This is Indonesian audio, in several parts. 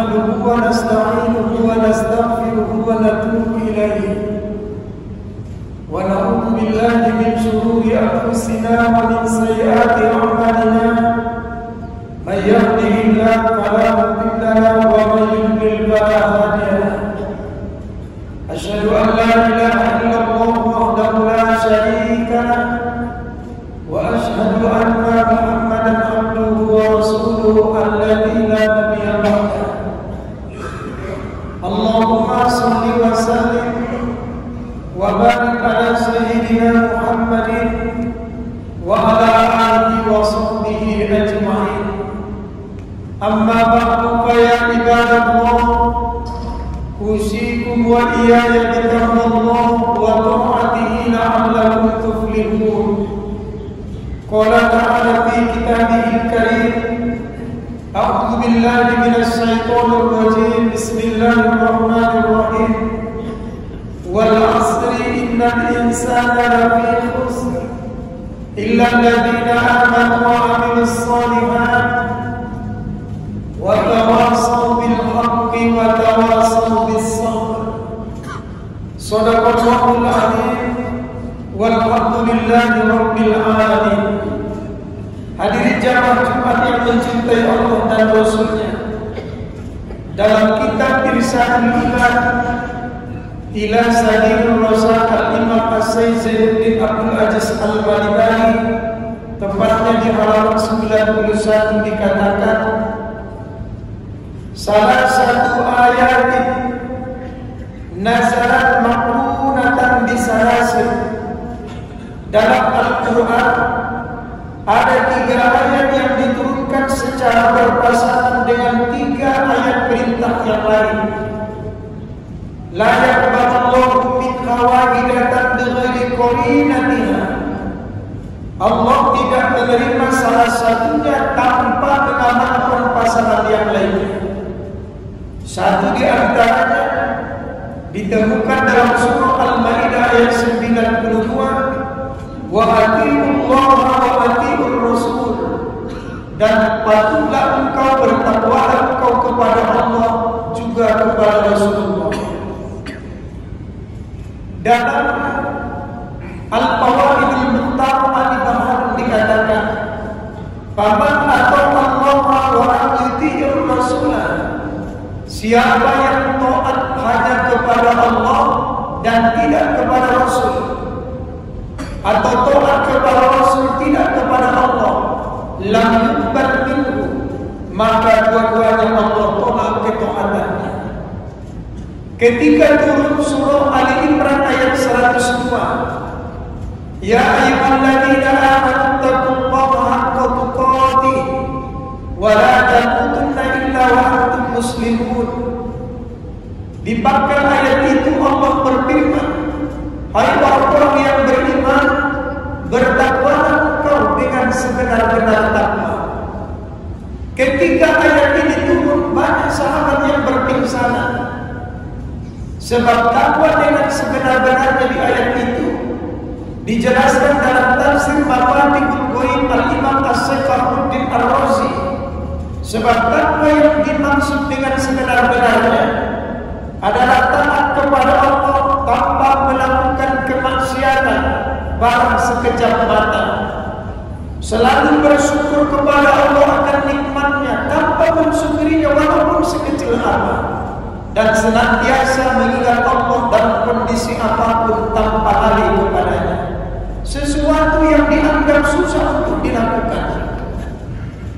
نحمده ونستعينه ونستغفره ونتوب إليه ونعوذ بالله من شرور أنفسنا ومن سيئات أعمالنا من يهده الله فلا مضل له ومن يضلل فلا هادي له أشهد أن لا إله إلا الله وحده لا شريك له وأشهد أن محمدا عبده ورسوله الذي لا نبي بعده اللهم صل وسلم وبارك على سيدنا محمد وعلى آله وصحبه أجمعين أما بعد فيا عباد الله أوصيكم وإياي بتقوى الله وطاعته لعلكم تفلحون قال تعالى في كتابه الكريم أعوذ بالله من الشيطان الرجيم بسم الله الرحمن الرحيم والعصر إن الإنسان لفي خسر إلا الذين آمنوا وعملوا الصالحات وتواصوا بالحق وتواصوا بالصبر صدق الله العظيم والحمد لله رب العالمين. Hadirin jamaah Jumat yang mencintai Allah dan Rasulnya, dalam kitab Irsyadul Ibad ila Sadirul Rasul Al-Imam As-Sayyid Zainuddin Abdul Aziz Al-Balibani, tepatnya di halaman 91 dikatakan, salah satu ayat nazarat maqrunatan bisalasil. Dalam Al-Quran ada 3 ayat yang diturunkan secara berpasangan dengan 3 ayat perintah yang lain. La yaqbalullahu minha wahidatan bighairi qarinatiha. Allah tidak menerima salah satunya tanpa mengamalkan pasangan yang lainnya. Satu di antaranya ditemukan dalam surah Al-Maidah ayat 92, wa atiullaha wa atiur rasul, dan patutlah engkau bertakwalah engkau kepada Allah juga kepada Rasulullah. Dalam Al-Fawaidul Muhtaqah dikatakan, faman atallaha wa atiur rasulah, siapa yang taat hanya kepada Allah dan tidak kepada Rasul, atau taat kepada Rasul tidak kepada Allah, lam yuqbal minhu, maka dua-duanya Allah tolak ketaatannya. Ketika turun surah Ali Imran ayat 102, ya ayyuhalladzina amanu taqullaha haqqa tuqatih wa la tamutunna illa wa antum muslimun. Di pangkal ayat itu Allah berfirman, hai orang yang beriman, bertakwalah engkau dengan sebenar-benar takwa. Ketika ayat ini turun, banyak sahabat yang berpingsanan, sebab takwa dengan sebenar-benarnya di ayat itu dijelaskan dalam tafsir Mafatihul Ghaib Al-Imam As-Safaruddin Ar-Razi. Sebab takwa yang dimaksud dengan sebenar-benarnya adalah taat kepada Allah tanpa melakukan kemaksiatan barang sekejap mata, selalu bersyukur kepada Allah akan nikmatnya tanpa mensyukurinya walaupun sekecil apa, dan senantiasa mengingat Allah dalam kondisi apapun tanpa lari kepadanya. Sesuatu yang dianggap susah untuk dilakukan,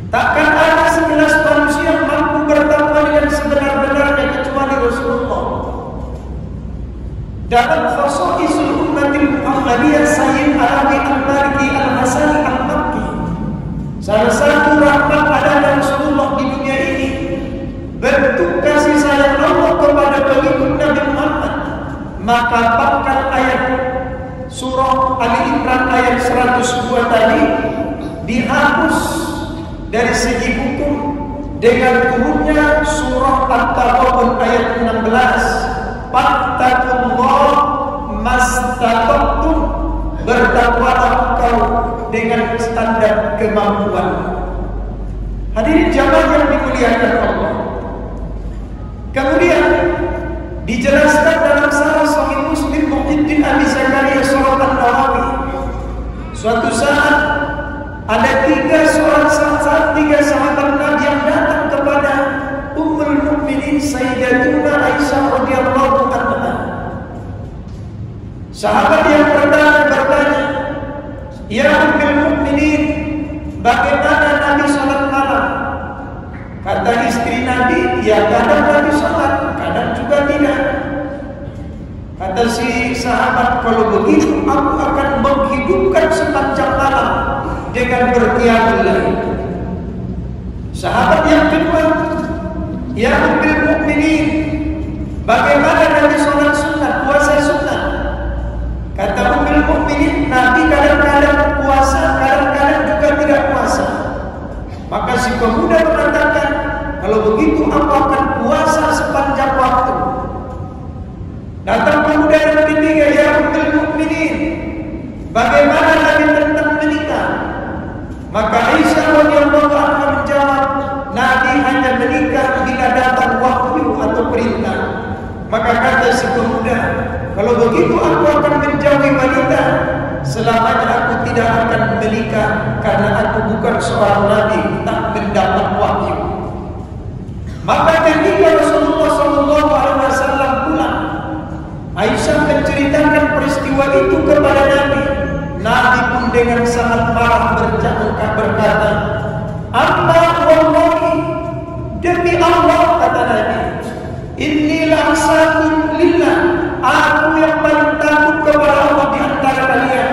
takkan ada segelas manusia yang mampu bertakwa dengan sebenar-benarnya kecuali Rasulullah. Dalam Khasaisul Ummatil Muhammadiyah Sayyid Alawi Al-Marki Al-Hasani Al-Makki, salah satu rahmat ada Rasulullah di dunia ini, bentuk kasih sayang Allah kepada pengikut Nabi Muhammad, maka pangkal ayat surah Ali Imran ayat 102 tadi dihapus dari segi hukum dengan turunnya surah At-Taghabun ayat 16, fattaqullah mastata'tum, bertakwalah engkau dengan standar kemampuan. Hadirin jamaah yang dimuliakan Allah, Kemudian dijelaskan dalam Sahih Sahih Muslim Muhyiddin Abi Zakaria Syahrah An-Nawawi, suatu saat ada tiga sahabat Nabi yang datang kepada Ummul Mukminin Sayyidatuna Aisyah radhiyallahu anha. Sahabat yang pertama bertanya, "Ya Ummul Mukminin, bagaimana Nabi salat malam?" Kata istri Nabi, "Ya kadang Nabi salat, kadang juga tidak." Kata si sahabat, "Kalau begitu aku akan menghidupkan sepanjang malam dengan berqiyamul lail." Sahabat yang kedua, "Ya Ummul Mukminin, bagaimana Nabi salat sunat, puasa sunat?" Kata Ummul Mukminin, "Nabi kadang-kadang puasa, kadang-kadang juga tidak puasa." Maka si pemuda mengatakan, "Kalau begitu aku akan puasa sepanjang waktu." Datang pemuda yang ketiga, "Ya Ummul Mukminin, bagaimana Nabi tentang menikah?" Maka Aisyah radhiyallahu anha menjawab, "Nabi hanya menikah bila datang wahyu atau perintah." Maka kata si pemuda, "Kalau begitu aku akan menjauhi wanita, selamanya aku tidak akan menikah karena aku bukan seorang nabi, tak mendapat wahyu." Maka ketika Rasulullah SAW pulang, Aisyah menceritakan peristiwa itu kepada Nabi. Nabi pun dengan sangat marah berkata, "Amma wallahi, demi Allah," kata Nabi, "Inni la'asakun lillah, aku yang paling takut kepada Allah di antara kalian.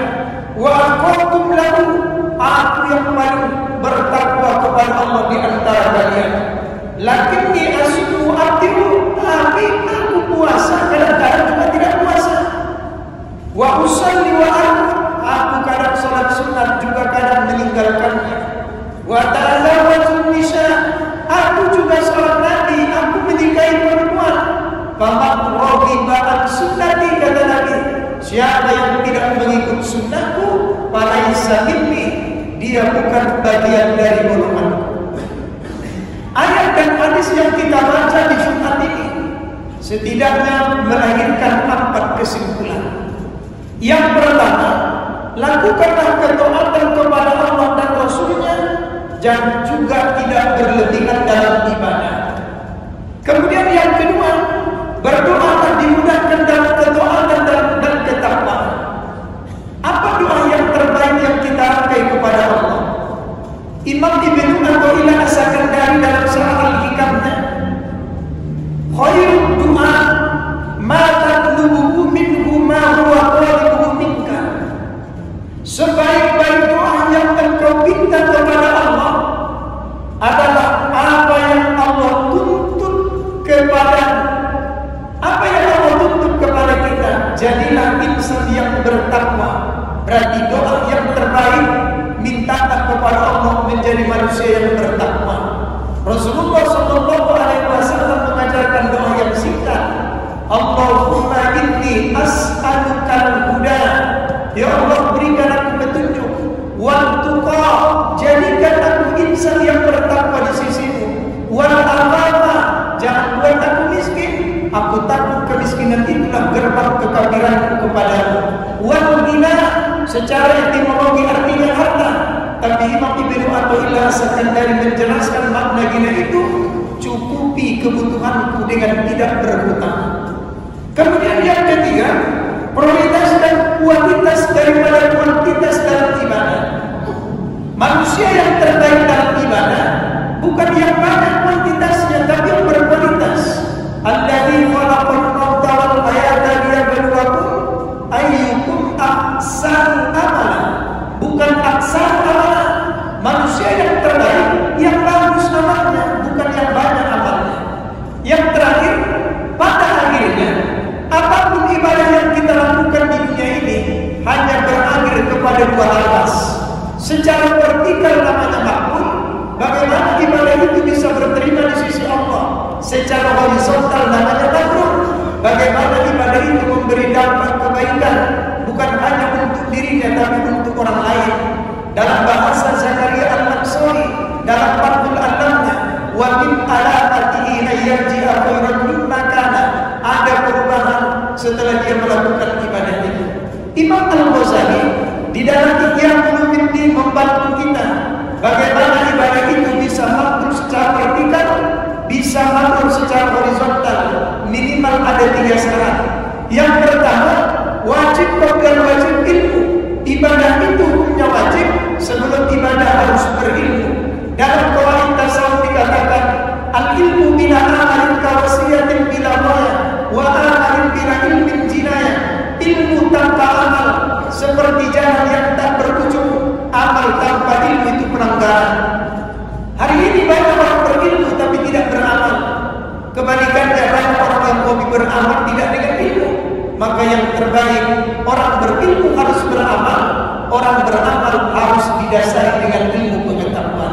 Wa aqatum lahu, aku yang paling bertakwa kepada Allah di antara kalian. Lakinni asumu atiru, tapi aku puasa, kadang-kadang juga tidak puasa. Wa usalli wa aku kadang salat sunat juga kadang meninggalkannya. Wa ta'allawatu nisa, aku juga salat Nabi, aku menikahi perempuan. Faman raghiba an sunnati, kata Nabi, siapa yang tidak mengikut sunnahku, falaysa minni, dia bukan bagian dari golonganku." Ayat dan hadis yang kita baca di Jumat ini setidaknya melahirkan 4 kesimpulan. Yang pertama, lakukanlah ketaatan kepada Allah dan Rasulnya, dan juga tidak berlebihan dalam ibadah. Kemudian yang kedua, berdoalah dimudahkan dalam ketaatan dan ketakwaan. Apa doa yang terbaik yang kita rangkai kepada Allah? Imam Ibnu Athaillah As-Sakandari dalam Syarah Al-Hikamnya, "Khairud du'a ma tatlubuhu minhu ma huwa qalibuhu minka." Sebaik-baik doa yang engkau minta kepada Allah adalah apa yang Allah tuntut kepada kita. Jadilah insan yang bertakwa. Berarti doa yang terbaik, mintalah kepada Allah menjadi manusia yang bertakwa. Rasulullah SAW mengajarkan doa yang singkat, "Allahumma inni as'alukal huda." Ya Allah, berikan aku petunjuk. Wal tuqa, jadikan aku insan yang bertakwa di sisimu. Wal amama, jangan buat aku miskin. Aku takut kemiskinan itulah gerbang kekafiranku kepadamu. Wal ghina, secara etimologi artinya harta, tapi Imam Ibnu Athaillah As-Sakandari menjelaskan makna ghina itu cukupi kebutuhanku dengan tidak berhutang. Kemudian yang ketiga, prioritas dan kualitas daripada kuantitas dalam ibadah. Manusia yang terbaik dalam ibadah bukan yang banyak kuantitasnya, tapi yang berkualitas. Alladzi khalaqal mauta wal hayata liyabluwakum ayyukum ahsanu amala. Bukan ahsanu amala. Manusia yang terbaik yang bagus amalnya, bukan yang banyak amalnya. Yang terakhir, pada akhirnya apapun ibadah yang kita lakukan di dunia ini hanya berakhir kepada 2 alas. Secara vertikal namanya makbul, bagaimana ibadah itu bisa berterima di sisi Allah. Secara horizontal namanya mabrur, bagaimana ibadah itu memberi dampak kebaikan bukan hanya untuk dirinya tapi untuk orang lain. Dalam bahasa Zakaria Al-Mansuri dalam Fathul Alamnya, wa min alaatihi ayyarji'a khairan ada 3 syarat. Yang pertama, wajib dan wajib ilmu. Ibadah itu hukumnya wajib, sebelum ibadah harus berilmu. Dalam qawaid tasawuf dikatakan, al-ilmu bila amalin kawasiyatin bila raya, wa amalin bila ilmin jinayah. Ilmu tanpa amal seperti jalan yang tak berujung, amal tanpa ilmu itu pelanggaran. Hari ini banyak orang berilmu tapi tidak beramal. Kebalikannya, banyak orang yang hobi beramal tidak dengan ilmu. Maka yang terbaik, orang berilmu harus beramal, orang beramal harus didasari dengan ilmu pengetahuan.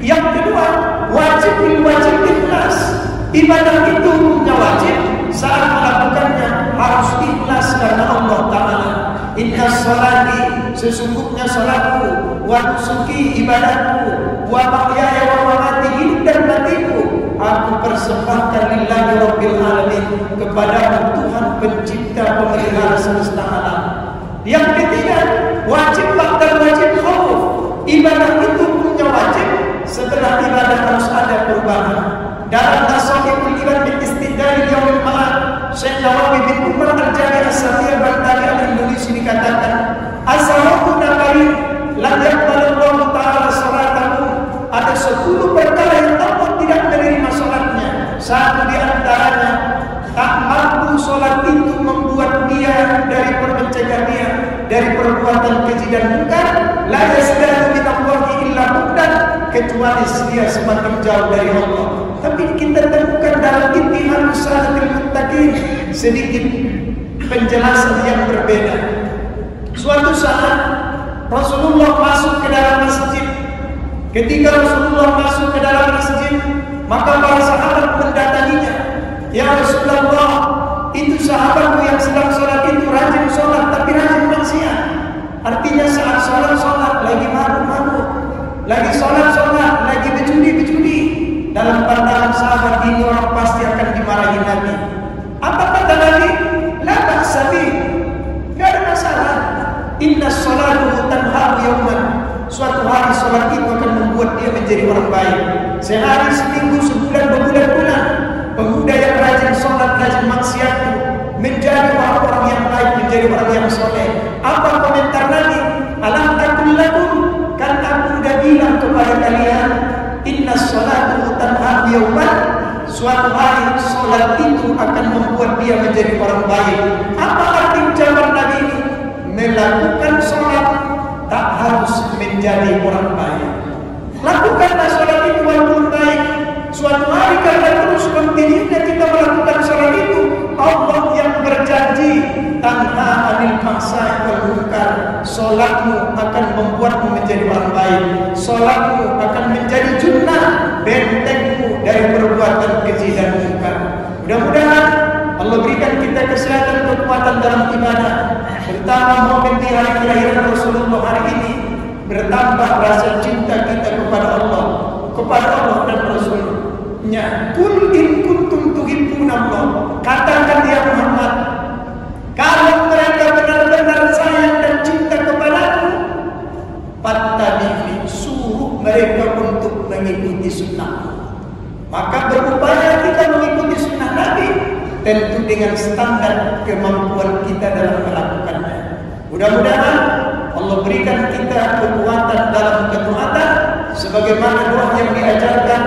Yang kedua, wajib ikhlas. Ibadah itu hukumnya wajib, saat melakukannya harus ikhlas karena Allah Ta'ala. Inna sholati, sesungguhnya sholatku, wa nusuki, ibadahku, wa mahyaya wa mamati, hidup dan matiku, aku persembahkan lillahi rabbil alamin, kepada Tuhan pencipta pemelihara semesta alam. Yang ketiga, wajib dan wajib khauf. Ibadah itu punya wajib, setelah ibadah harus ada perubahan. Dalam Nasahihul Iman bin Istidlal Yaumil Ma'ad, Syekh Nawawi bin Umar Al-Jami As-Safiyah Bantari Al-Indonesia dikatakan, as-salatu naqali la yaqbalu ta'ala salatakum. Ada 10 perkara yang Allah tidak menerima salatnya. Satu di antaranya, tak mampu salat itu membuat dia dari mencegah dia dari perbuatan keji dan munkar. La yasdadu min Allahi illa bu'dan, kecuali dia semakin jauh dari Allah. Tapi kita temukan dalam Ittihad Salatil Muttaqin sedikit penjelasan yang berbeda. Suatu saat Rasulullah masuk ke dalam masjid. Ketika Rasulullah masuk ke dalam masjid, maka para sahabat mendatanginya. Ya Rasulullah, itu sahabatmu yang sedang sholat itu rajin sholat tapi rajin maksiat. Artinya saat sholat lagi mabuk-mabuk, lagi sholat lagi berjudi. Dalam pandangan sahabat ini orang pasti akan dimarahi Nabi. Apa kata Nabi? La ba'sa bih, tidak ada masalah. Inna sholatu tanha yauman, suatu hari sholat itu akan membuat dia menjadi orang baik. Sehari, seminggu, sebulan, berbulan-bulan, pemuda yang rajin sholat, rajin maksiat menjadi orang-orang yang baik, menjadi orang yang soleh. Apa komentar Nabi? Alam takul lakum, kan aku sudah bilang kepada kalian, inna sholatu tanha yauman, suatu hari sholat itu akan membuat dia menjadi orang baik. Apa arti ucapan Nabi ini? Melakukan sholat tak harus menjadi orang baik. Lakukanlah sholat itu walaupun baik. Suatu hari karena terus kontinunya kita melakukan sholat itu, Allah yang berjanji tanha anil maksa wal munkar, sholatmu akan membuatmu menjadi orang baik. Sholatmu akan menjadi junnah, bentengmu dari perbuatan keji dan munkar. Mudah-mudahan Allah berikan kita kesehatan, kekuatan dalam ibadah, terutama momen di hari kelahiran Rasulullah hari ini. Bertambah rasa cinta kita kepada Allah dan Rasul-Nya. Qul in kuntum tuhibbunallah, katakan ya Muhammad, kalau mereka benar-benar sayang dan cinta kepadaku, fattabi'ni, suruh mereka untuk mengikuti sunnah. Maka berupaya kita mengikuti sunnah Nabi, tentu dengan standar kemampuan kita dalam melakukannya. Mudah-mudahan Allah berikan kita kekuatan dalam ketaatan, sebagaimana doa yang diajarkan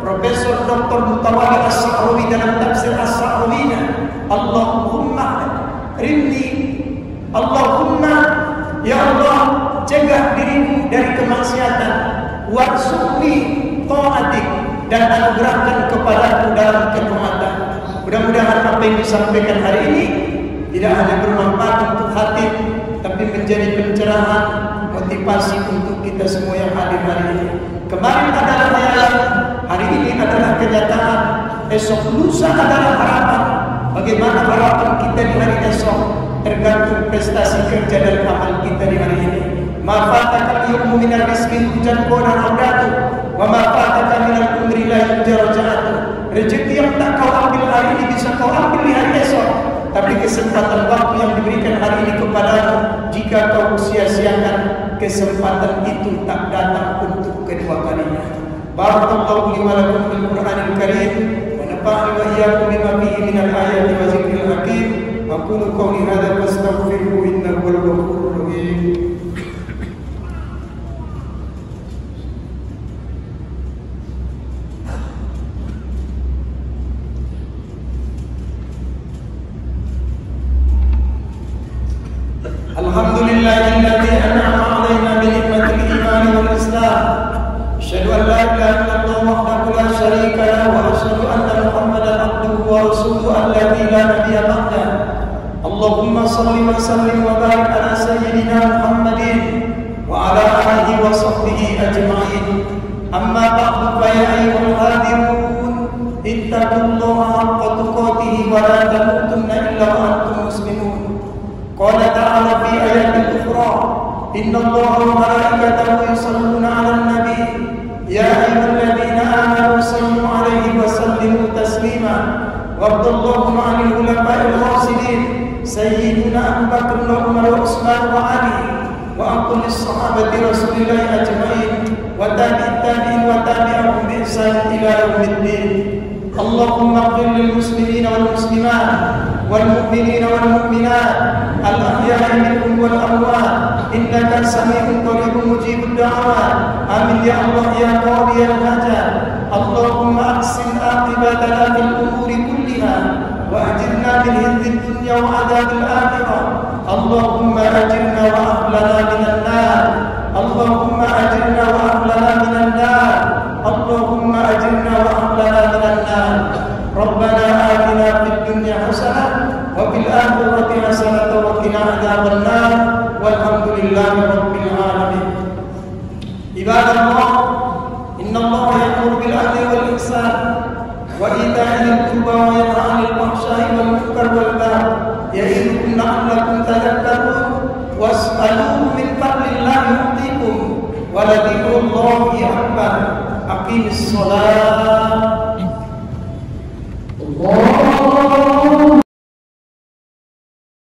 Profesor Dr. Mutawalli As-Sa'rawi dalam tafsir As-Sa'rawiyah. Allahumma rinni, Allahumma ya Allah, cegah dirimu dari kemaksiatan, warzuqni ta'atik, dan anugerahkan kepadaku dalam ketaatan. Mudah-mudahan apa yang disampaikan hari ini tidak hanya bermanfaat untuk hati, tapi menjadi pencerahan, motivasi untuk kita semua yang hadir hari ini. Kemarin adalah hayalan, hari ini adalah kenyataan, esok lusa adalah harapan. Bagaimana harapan kita di hari esok tergantung prestasi kerja dan amal kita di hari ini. Ma fataka al-yawma min ar-rizqi hujan qadar audatu, wa ma fataka min al-umri la yurja'atu. Rezeki yang tak kau ambil hari ini bisa kau ambil di hari esok. Tapi kesempatan waktu yang diberikan hari ini kepadamu, jika kau sia-siakan, kesempatan itu tak datang untuk kedua kalinya. Barakallahu li wa lakum bil Qur'anil Karim wa nafa'ani wa وإياكم بما فيه من الآيات وذكر الحكيم. أقول قولي هذا فاستغفروه إنه هو الغفور الرحيم. الحمد لله الذي أنعم علينا بنعمة الإيمان والإسلام. أشهد أن لا إله إلا الله وحده لا شريك له، وأشهد أن محمدا عبده ورسوله الذي لا نبي بعده. اللهم صل وسلم وبارك على سيدنا محمد وعلى آله وصحبه أجمعين. أما بعد فيا أيها الحاضرون اتقوا الله حق تقاته ولا تموتن إلا وأنتم مسلمون. قال تعالى في آيات أخرى: إن الله وملائكته يصلون على النبي يا أيها الذين آمنوا صلوا عليه وسلموا تسليما. وارض اللهم عن الخلفاء الراشدين سيدنا أبي بكر وعمر وعثمان وعلي وعن كل الصحابة رسول الله أجمعين وتابع التابعين وتابعهم بإحسان إلى يوم الدين. اللهم اغفر للمسلمين والمسلمات والمؤمنين والمؤمنات الأحياء منهم والأموات إنك سميع قريب مجيب الدعوات. آمين يا الله يا قاضي الحاجات. اللهم أحسن عاقبتنا في الأمور كلها وأجرنا من خزي الدنيا وعذاب الآخرة. اللهم أجرنا وأهلنا من النار. اللهم أجرنا وأهلنا من النار. اللهم أجرنا وأهلنا من النار. ربنا آتنا في الدنيا حسنة وفي الآخرة حسنة وقنا عذاب النار والحمد لله رب العالمين. عباد الله، إن الله يأمر بالعدل والإحسان وإيتاء ذي القربى وينهى عن الفحشاء والمنكر والبغي يعظكم لعلكم تذكرون. واسألوه من فضل الله يعطيكم ولذكر الله أكبر. أقيم الصلاة. الله